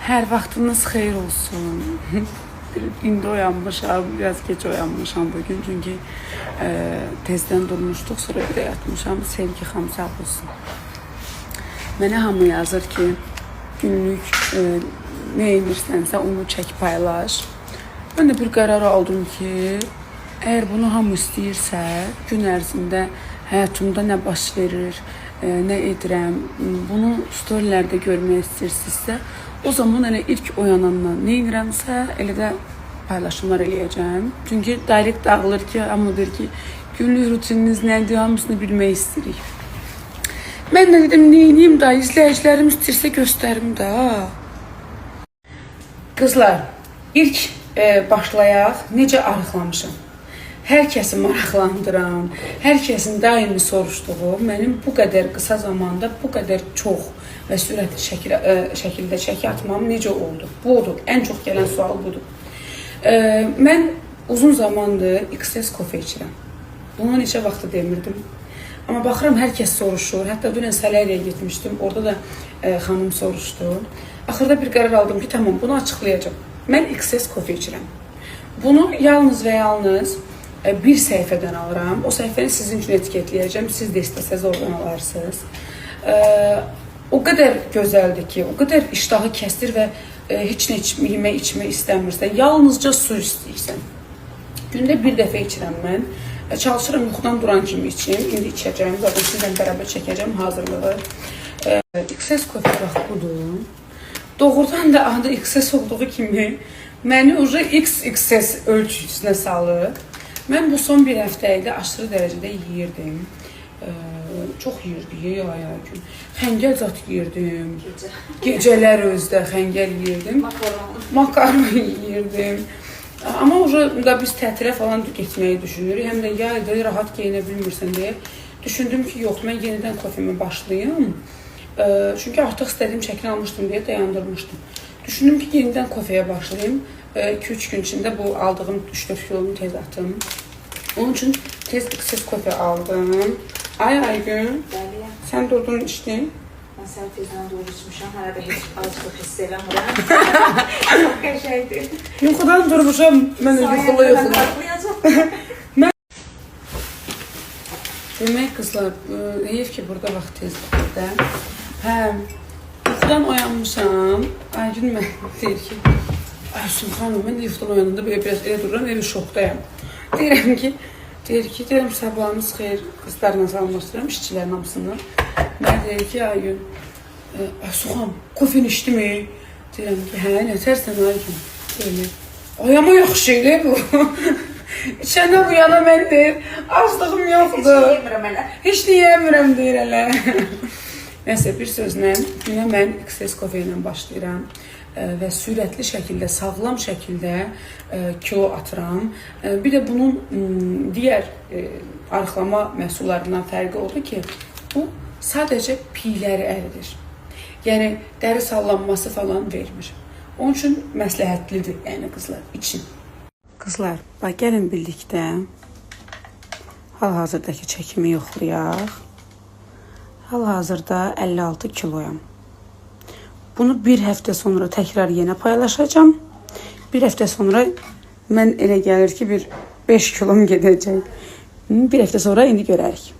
Hər vaxtınız xeyir olsun. İndi oyanmışam, biraz geç oyanmışam bugün. Çünki tezdən durmuşduq, sonra bir də yatmışam. Sevgi xam sağ olsun. Mənə hamı yazır ki, günlük nə edirsənsə onu çək paylaş. Mən də bir qərar aldım ki, əgər bunu hamı istəyirsə, gün ərzində həyatımda nə baş verir, nə edirəm, bunu storylərdə görmək istəyirsinizsə, o zaman elə ilk oyanandan nə edirəmsə, elə də paylaşımlar eləyəcəm. Çünki direkt dağılır ki, hamı deyir ki, günlük rutininiz nədir, hamısını bilmək istəyirik. Mən də dedim, nə edeyim da, izləyicilərim istəyirsə göstərim də. Qızlar, ilk başlayaq, necə arıqlamışam. Hər kəsi maraqlandıran, hər kəsin daimi soruşduğu, mənim bu qədər qısa zamanda bu qədər çox və sürətli şəkildə çəki atmam necə oldu? Budur, ən çox gələn sual budur. Mən uzun zamandır XS kofe içirəm. Bunu neçə vaxtı demirdim. Amma baxıram, hər kəs soruşur. Hətta dünən Saleriyə getmişdim, orada da xanım soruşdu. Axırda bir qərar aldım ki, tamam, bunu açıqlayacağım. Mən XS kofe içirəm. Bunu yalnız və yalnız bir səhifədən alıram. O səhifəni sizin üçün etiketləyəcəm. Siz də istəsəz oradan alarsınız. O qədər gözəldir ki, o qədər iştahı kəsdir və heç nə yemək içmək istəmirsən. Yalnızca su istəyirsən. Gündə bir dəfə içirəm mən. Çalışıram yuxudan duran kimi içim. İndi içəcəm. Zaten sizlə bərabər çəkəcəm hazırlığı. XS kofe bax budur. Doğrudan da adı XS olduğu kimi məni XXS ölçüsünə salır. Mən bu son bir həftə ilə aşırı dərəcədə yeyirdim. Çox yeyirdim, gün. Xəngəl zat yeyirdim. Gecələr özdə xəngəl yeyirdim. Makaron yeyirdim. Amma da biz tətilə falan getməyi düşünürük. Həm də yayda rahat geyinə bilmirsən deyə düşündüm ki, yox, mən yenidən kofemi başlayayım. Çünki artıq istədiyim şəkli almışdım deyə dayandırmışdım. Düşündüm ki, yenidən kofeyə başlayayım. 2-3 gün içində bu aldığım 3-4 kilonu tez atım. Onun üçün tez XS kofe aldım. Aygün, sən durdun içdin. Mən sən tezdən doğru içmişəm, hələ də heç acılıq hiss eləmirəm. Çox qəşəkdir. Yuxudan durmuşam, mən yuxulu yuxulu. Demək qızlar, heyif ki, burada vaxt tezdir. Yuxudan oyanmışam. Aygün mən deyir ki, Aysun xanım, mən də yuxudan oyanında belə biraz elə dururam, elə şokdayam. Deyir ki, sabahınız xeyir, qızlarla salmışdıram, işçilərin hamısından. Mən deyir ki, Aygün, Aysun xanım, kofeni içdi mi? Deyirəm ki, hə, nətərsən Aygün? Deyir, ayama yaxşı elə bu. İçəndə bu yana mən deyir, aclığım yoxdur. Heç yeyəmirəm hələ. Heç yeyəmirəm deyir hələ. Nəsə, bir sözlə, günə mən XS kofe ilə başlayıram və sürətli şəkildə, sağlam şəkildə kilo atıram. Bir də bunun digər arıqlama məhsullarından fərqi odur ki, bu sadəcə piyləri əridir. Yəni, dəri sallanması falan vermir. Onun üçün məsləhətlidir, yəni qızlar, için. Qızlar, bax, gəlin birlikdə hal-hazırdakı çəkimi yoxlayaq. Hal-hazırda 56 kiloyam. Bunu bir həftə sonra təkrar yenə paylaşacağım. Bir həftə sonra mən elə gəlir ki, bir 5 kilom gedəcək. Bir həftə sonra indi görərik.